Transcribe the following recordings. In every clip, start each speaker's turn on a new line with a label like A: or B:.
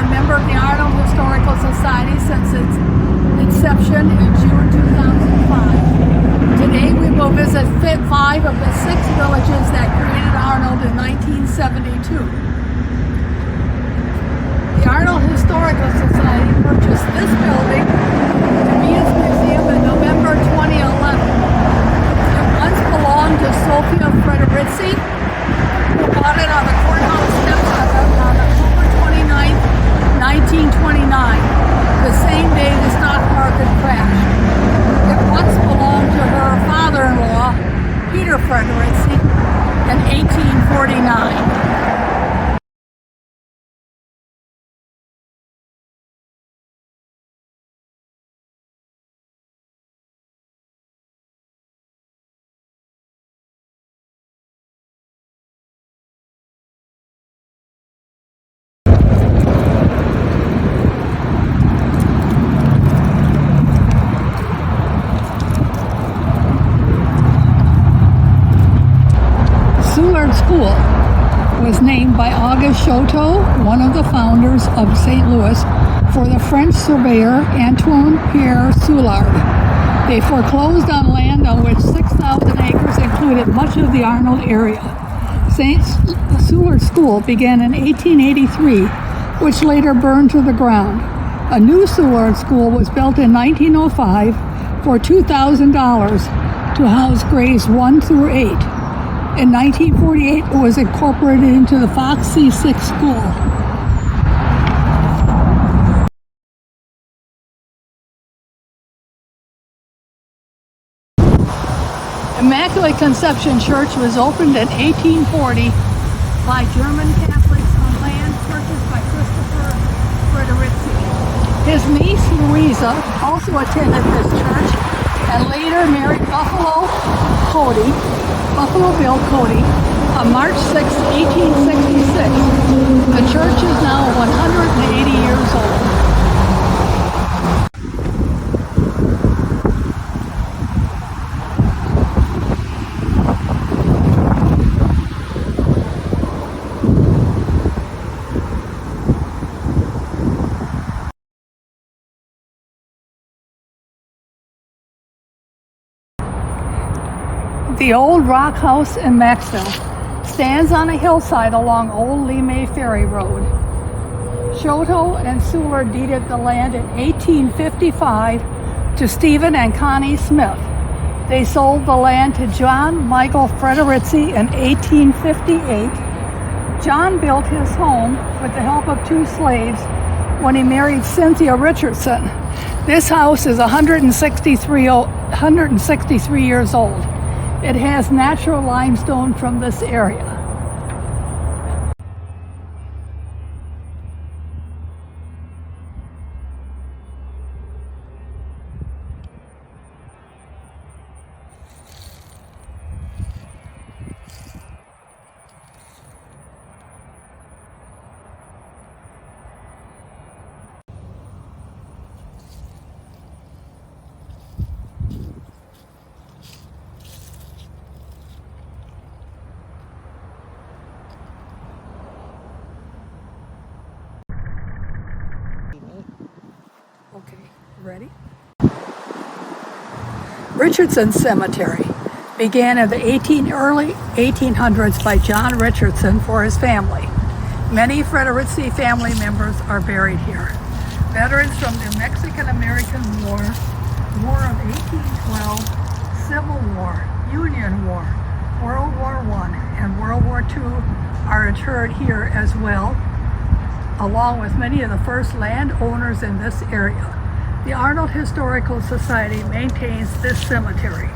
A: a member of the Arnold Historical Society since its inception in June 2005. Today we will visit 5 of the 6 villages that created Arnold in 1972. The Arnold Historical Society purchased this building to be its museum in November 2011. It once belonged to Sophia Frederici, who bought it on the courthouse steps on October 29th, 1929, the same day the stock market crashed. It once belonged to her father-in-law, Peter Frederici, in 1849. Seward School was named by Auguste Choteau, one of the founders of St. Louis, for the French surveyor Antoine Pierre Soulard. They foreclosed on land on which 6,000 acres included much of the Arnold area. St. Seward School began in 1883, which later burned to the ground. A new Seward School was built in 1905 for $2,000 to house grades 1 through 8. In 1948, it was incorporated into the Fox C6 school. Immaculate Conception Church was opened in 1840 by German Catholics on land purchased by Christopher Frederici. His niece, Louisa, also attended this church and later married Buffalo Bill Cody on March 6, 1866. The church is now 180 years old. The old rock house in Maxville stands on a hillside along Old Lemay Ferry Road. Choteau and Seward deeded the land in 1855 to Stephen and Connie Smith. They sold the land to John Michael Frederici in 1858. John built his home with the help of 2 slaves when he married Cynthia Richardson. This house is 163 years old. It has natural limestone from this area. Okay, ready? Richardson Cemetery began in the early 1800s by John Richardson for his family. Many Frederici family members are buried here. Veterans from the Mexican-American War, War of 1812, Civil War, Union War, World War I, and World War II are interred here as well, along with many of the first landowners in this area. The Arnold Historical Society maintains this cemetery.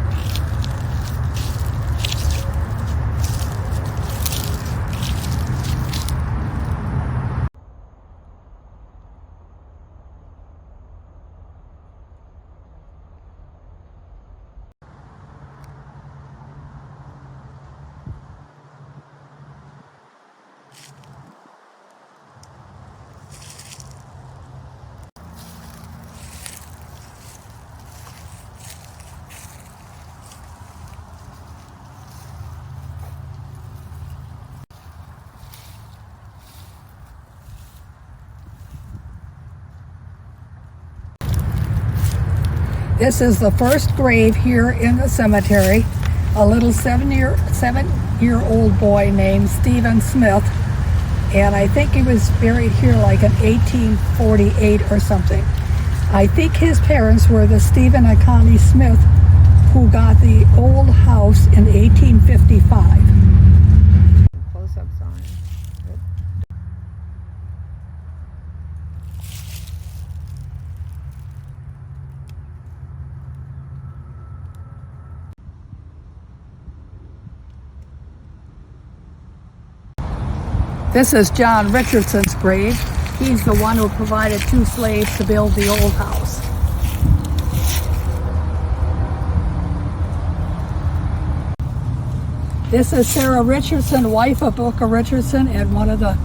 A: This is the first grave here in the cemetery. A little seven-year-old boy named Stephen Smith, and I think he was buried here like in 1848 or something. I think his parents were the Stephen and Connie Smith who got the old house in 1855.
B: Close-up sign.
A: This is John Richardson's grave. He's the one who provided 2 slaves to build the old house. This is Sarah Richardson, wife of Booker Richardson, and one of the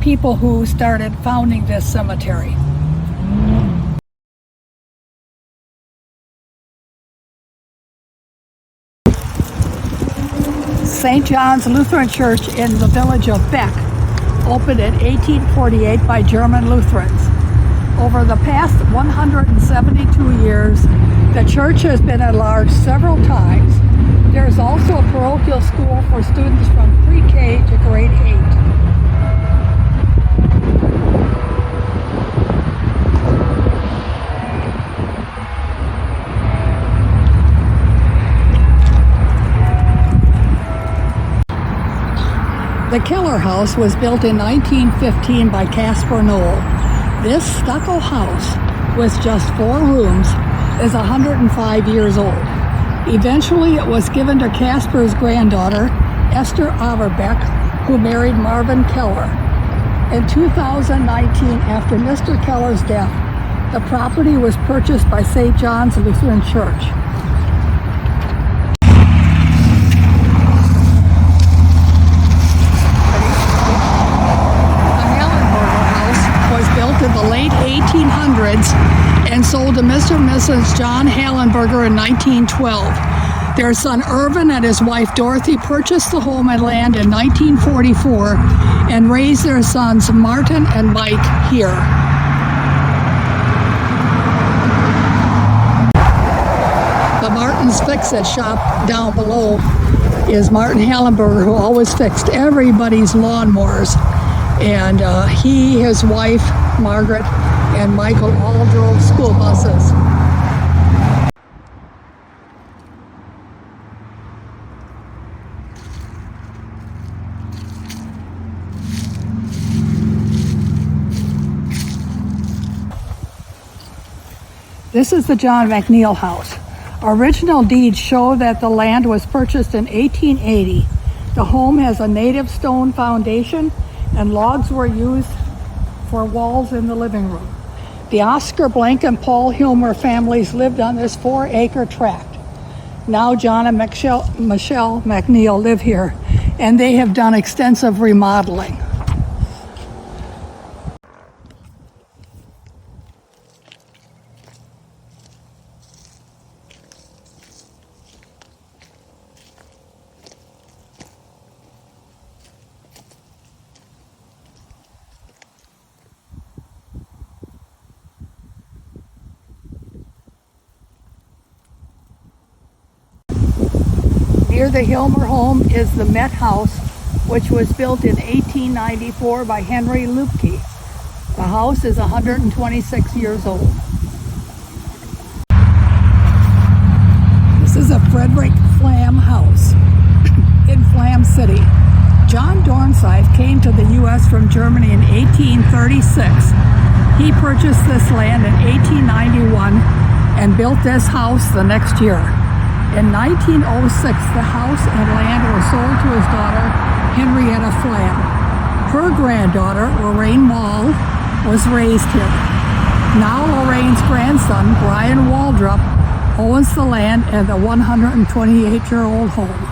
A: people who started founding this cemetery. St. John's Lutheran Church in the village of Beck opened in 1848 by German Lutherans. Over the past 172 years, the church has been enlarged several times. There's also a parochial school for students from pre-K to grade 8. The Keller House was built in 1915 by Caspar Knoll. This stucco house, with just 4 rooms, is 105 years old. Eventually, it was given to Caspar's granddaughter, Esther Averbeck, who married Marvin Keller. In 2019, after Mr. Keller's death, the property was purchased by St. John's Lutheran Church. In the late 1800s and sold to Mr. and Mrs. John Hallenberger in 1912. Their son Irvin and his wife Dorothy purchased the home and land in 1944 and raised their sons Martin and Mike here. The Martin's Fix-It shop down below is Martin Hallenberger, who always fixed everybody's lawnmowers. And he, his wife, Margaret, and Michael all drove school buses. This is the John McNeil house. Original deeds show that the land was purchased in 1880. The home has a native stone foundation and logs were used for walls in the living room. The Oscar Blank and Paul Hilmer families lived on this 4-acre tract. Now John and Michelle McNeil live here, and they have done extensive remodeling. Near the Hilmer home is the Met House, which was built in 1894 by Henry Lupke. The house is 126 years old. This is a Frederick Flam house in Flam City. John Dornsife came to the U.S. from Germany in 1836. He purchased this land in 1891 and built this house the next year. In 1906, the house and land were sold to his daughter, Henrietta Flam. Her granddaughter, Lorraine Wall, was raised here. Now Lorraine's grandson, Brian Waldrop, owns the land and the 128-year-old home.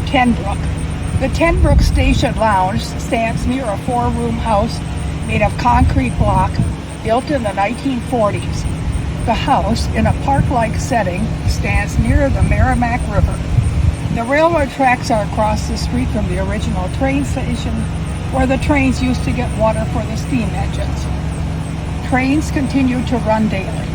A: Tenbrook. The Tenbrook Station Lounge stands near a 4-room house made of concrete block, built in the 1940s. The house, in a park-like setting, stands near the Merrimack River. The railroad tracks are across the street from the original train station, where the trains used to get water for the steam engines. Trains continue to run daily.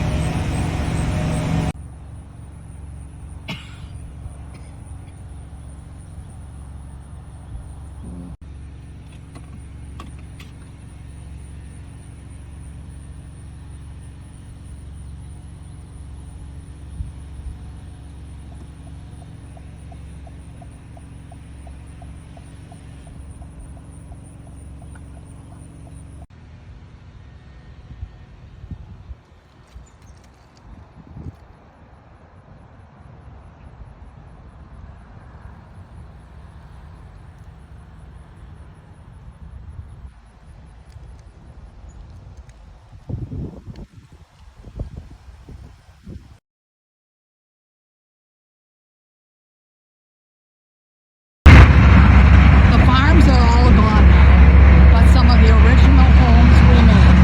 A: The farms are all gone now, but some of the original homes remain.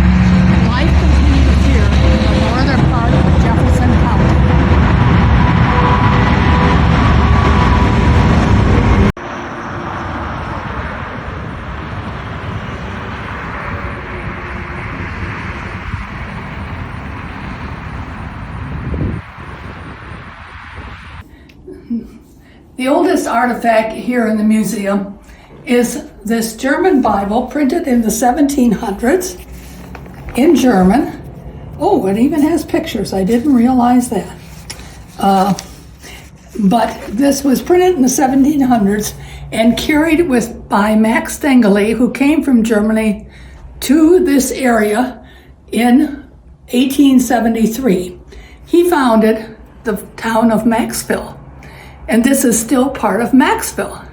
A: Life continues here in the northern part of Jefferson County. The oldest artifact here in the museum is this German Bible printed in the 1700s in German. Oh, it even has pictures. I didn't realize that. But this was printed in the 1700s and carried by Max Stengele, who came from Germany to this area in 1873. He founded the town of Maxville. And this is still part of Maxville.